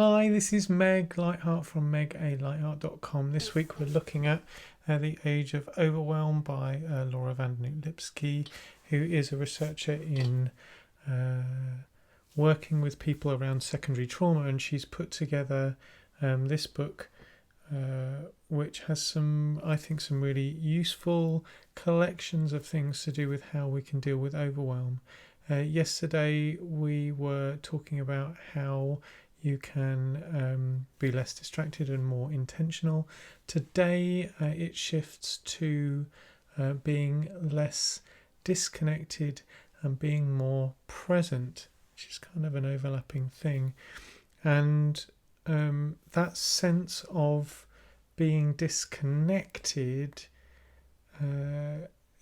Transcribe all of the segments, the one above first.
Hi, this is Meg Lightheart from megalightheart.com. This week we're looking at The Age of Overwhelm by Laura Van Dernoot Lipsky, who is a researcher in working with people around secondary trauma, and she's put together this book which has some really useful collections of things to do with how we can deal with overwhelm. Yesterday we were talking about how you can be less distracted and more intentional. Today it shifts to being less disconnected and being more present, which is kind of an overlapping thing. And that sense of being disconnected,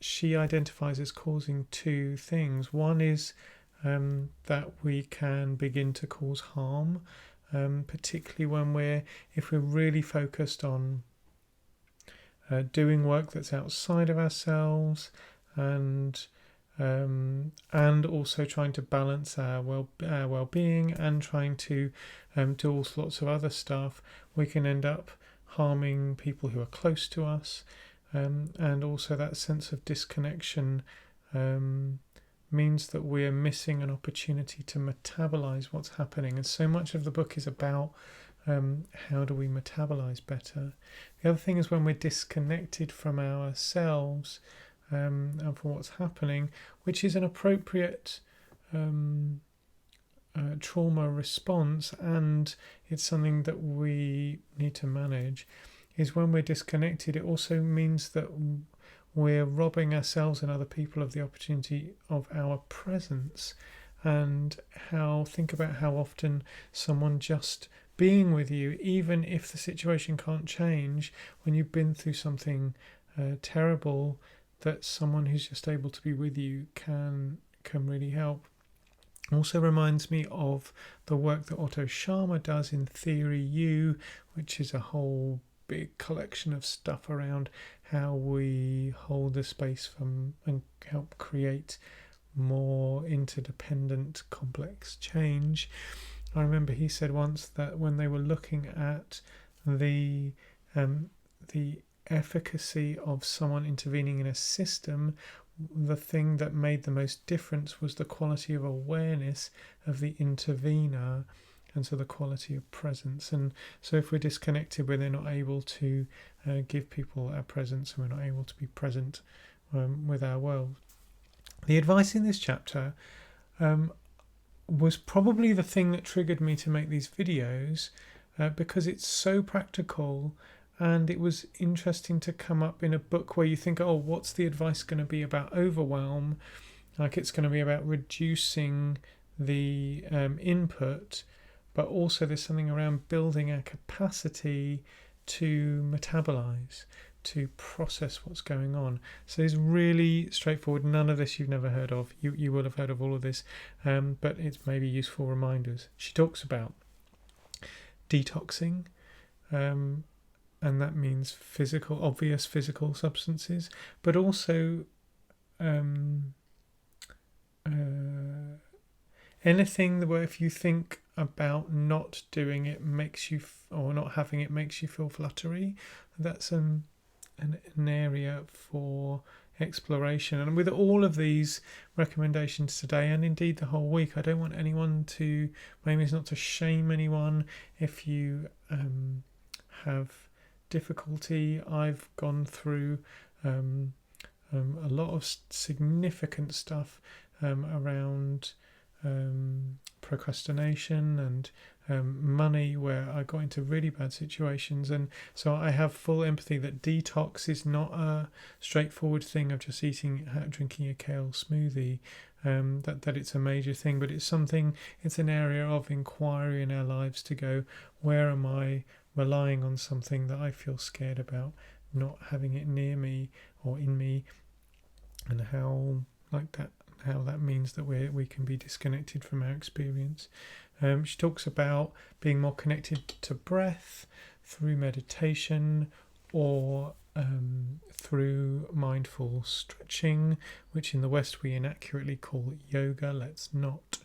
she identifies as causing two things. One is that we can begin to cause harm, particularly when if we're really focused on doing work that's outside of ourselves, and also trying to balance our well-being and trying to do all sorts of other stuff. We can end up harming people who are close to us, and also that sense of disconnection means that we're missing an opportunity to metabolize what's happening. And so much of the book is about how do we metabolize better. The other thing is when we're disconnected from ourselves and from what's happening, which is an appropriate trauma response, and it's something that we need to manage, is when we're disconnected, it also means that we're robbing ourselves and other people of the opportunity of our presence. And think about how often someone just being with you, even if the situation can't change, when you've been through something terrible, that someone who's just able to be with you can really help. Also reminds me of the work that Otto Scharmer does in Theory U, which is a whole big collection of stuff around how we hold the space and help create more interdependent, complex change. I remember he said once that when they were looking at the efficacy of someone intervening in a system, the thing that made the most difference was the quality of awareness of the intervener, and so the quality of presence. And so if we're disconnected, we're then not able to give people our presence, and we're not able to be present with our world. The advice in this chapter was probably the thing that triggered me to make these videos, because it's so practical, and it was interesting to come up in a book where you think, oh, what's the advice going to be about overwhelm? Like, it's going to be about reducing the input, but also there's something around building our capacity to metabolize, to process what's going on. So it's really straightforward. None of this you've never heard of. You will have heard of all of this, but it's maybe useful reminders. She talks about detoxing, and that means obvious physical substances, but also anything where if you think about not doing it or not having it makes you feel fluttery. That's an area for exploration. And with all of these recommendations today, and indeed the whole week, I don't want anyone to, my aim is not to shame anyone if you have difficulty. I've gone through a lot of significant stuff around procrastination and money, where I got into really bad situations, and so I have full empathy that detox is not a straightforward thing of just drinking a kale smoothie, that it's a major thing, but it's an area of inquiry in our lives to go, where am I relying on something that I feel scared about not having it near me or in me, and how that means that we can be disconnected from our experience. She talks about being more connected to breath through meditation, or through mindful stretching, which in the West we inaccurately call yoga. Let's not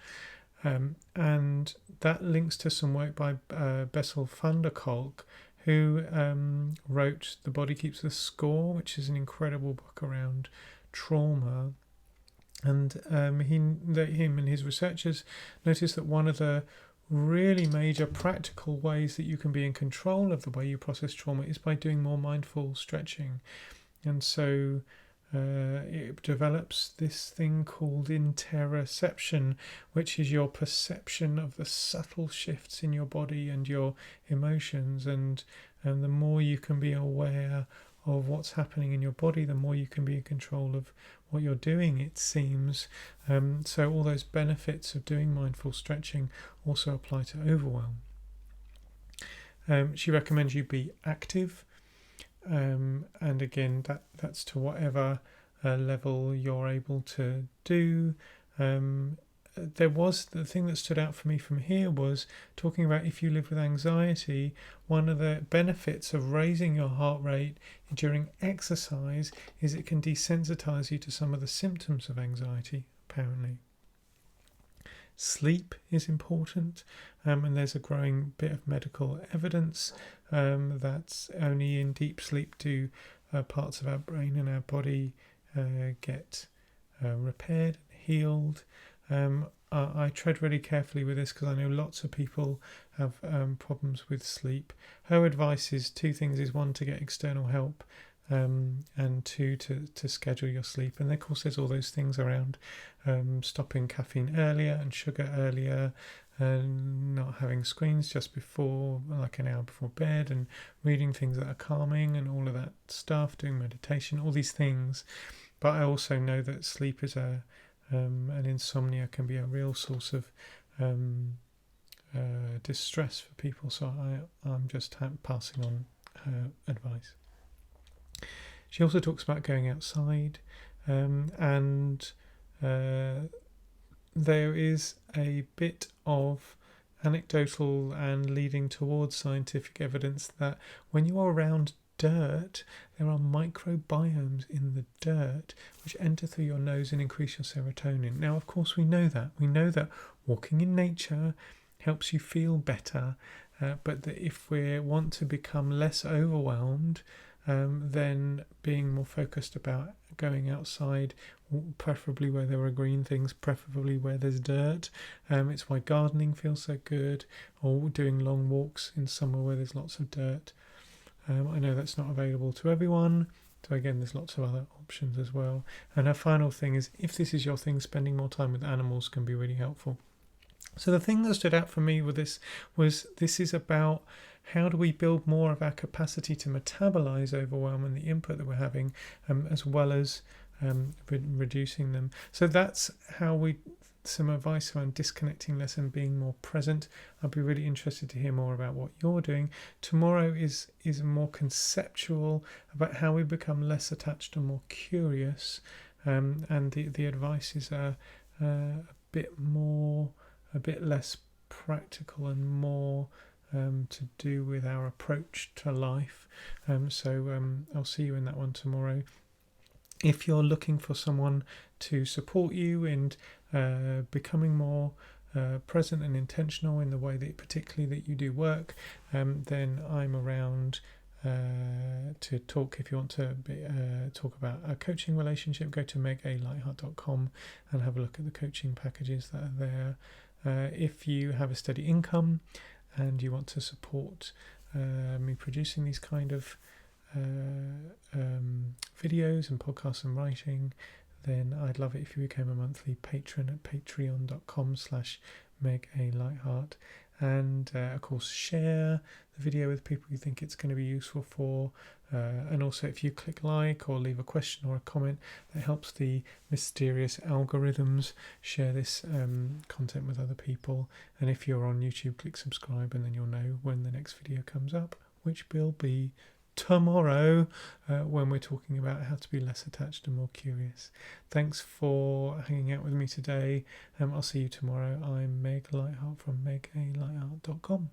And that links to some work by Bessel van der Kolk, who wrote The Body Keeps the Score, which is an incredible book around trauma. And him and his researchers noticed that one of the really major practical ways that you can be in control of the way you process trauma is by doing more mindful stretching. And so it develops this thing called interoception, which is your perception of the subtle shifts in your body and your emotions. And the more you can be aware of what's happening in your body, the more you can be in control of what you're doing, it seems. So all those benefits of doing mindful stretching also apply to overwhelm. She recommends you be active, and again that's to whatever level you're able to do. There was the thing that stood out for me from here was talking about if you live with anxiety, one of the benefits of raising your heart rate during exercise is it can desensitize you to some of the symptoms of anxiety, apparently. Sleep is important, and there's a growing bit of medical evidence that only in deep sleep do parts of our brain and our body get repaired and healed. I tread really carefully with this because I know lots of people have problems with sleep. Her advice is two things: is one, to get external help, and two, to schedule your sleep. And of course there's all those things around stopping caffeine earlier and sugar earlier, and not having screens just before, like an hour before bed, and reading things that are calming and all of that stuff, doing meditation, all these things. But I also know that sleep is and insomnia can be a real source of distress for people. So I'm just passing on her advice. She also talks about going outside, and there is a bit of anecdotal and leading towards scientific evidence that when you are around dirt, there are microbiomes in the dirt which enter through your nose and increase your serotonin. Now, of course, we know that. We know that walking in nature helps you feel better, but that if we want to become less overwhelmed, then being more focused about going outside, preferably where there are green things, preferably where there's dirt. It's why gardening feels so good, or doing long walks in somewhere where there's lots of dirt. I know that's not available to everyone, so again there's lots of other options as well. And her final thing is, if this is your thing, spending more time with animals can be really helpful. So the thing that stood out for me with this was, this is about how do we build more of our capacity to metabolize overwhelm and the input that we're having, as well as reducing them. So that's how some advice around disconnecting less and being more present. I'd be really interested to hear more about what you're doing. Tomorrow is more conceptual, about how we become less attached and more curious, and the advice is a bit less practical and more to do with our approach to life. So I'll see you in that one tomorrow. If you're looking for someone to support you in becoming more present and intentional in the way that particularly that you do work, then I'm around to talk. If you want to talk about a coaching relationship, go to megalightheart.com and have a look at the coaching packages that are there. If you have a steady income and you want to support me producing these kind of videos and podcasts and writing, then I'd love it if you became a monthly patron at patreon.com/megalightheart. And of course, share the video with people you think it's going to be useful for. And also, if you click like or leave a question or a comment, that helps the mysterious algorithms share this content with other people. And if you're on YouTube, click subscribe, and then you'll know when the next video comes up, which will be tomorrow, when we're talking about how to be less attached and more curious. Thanks for hanging out with me today. I'll see you tomorrow. I'm Meg Lightheart from megalightheart.com.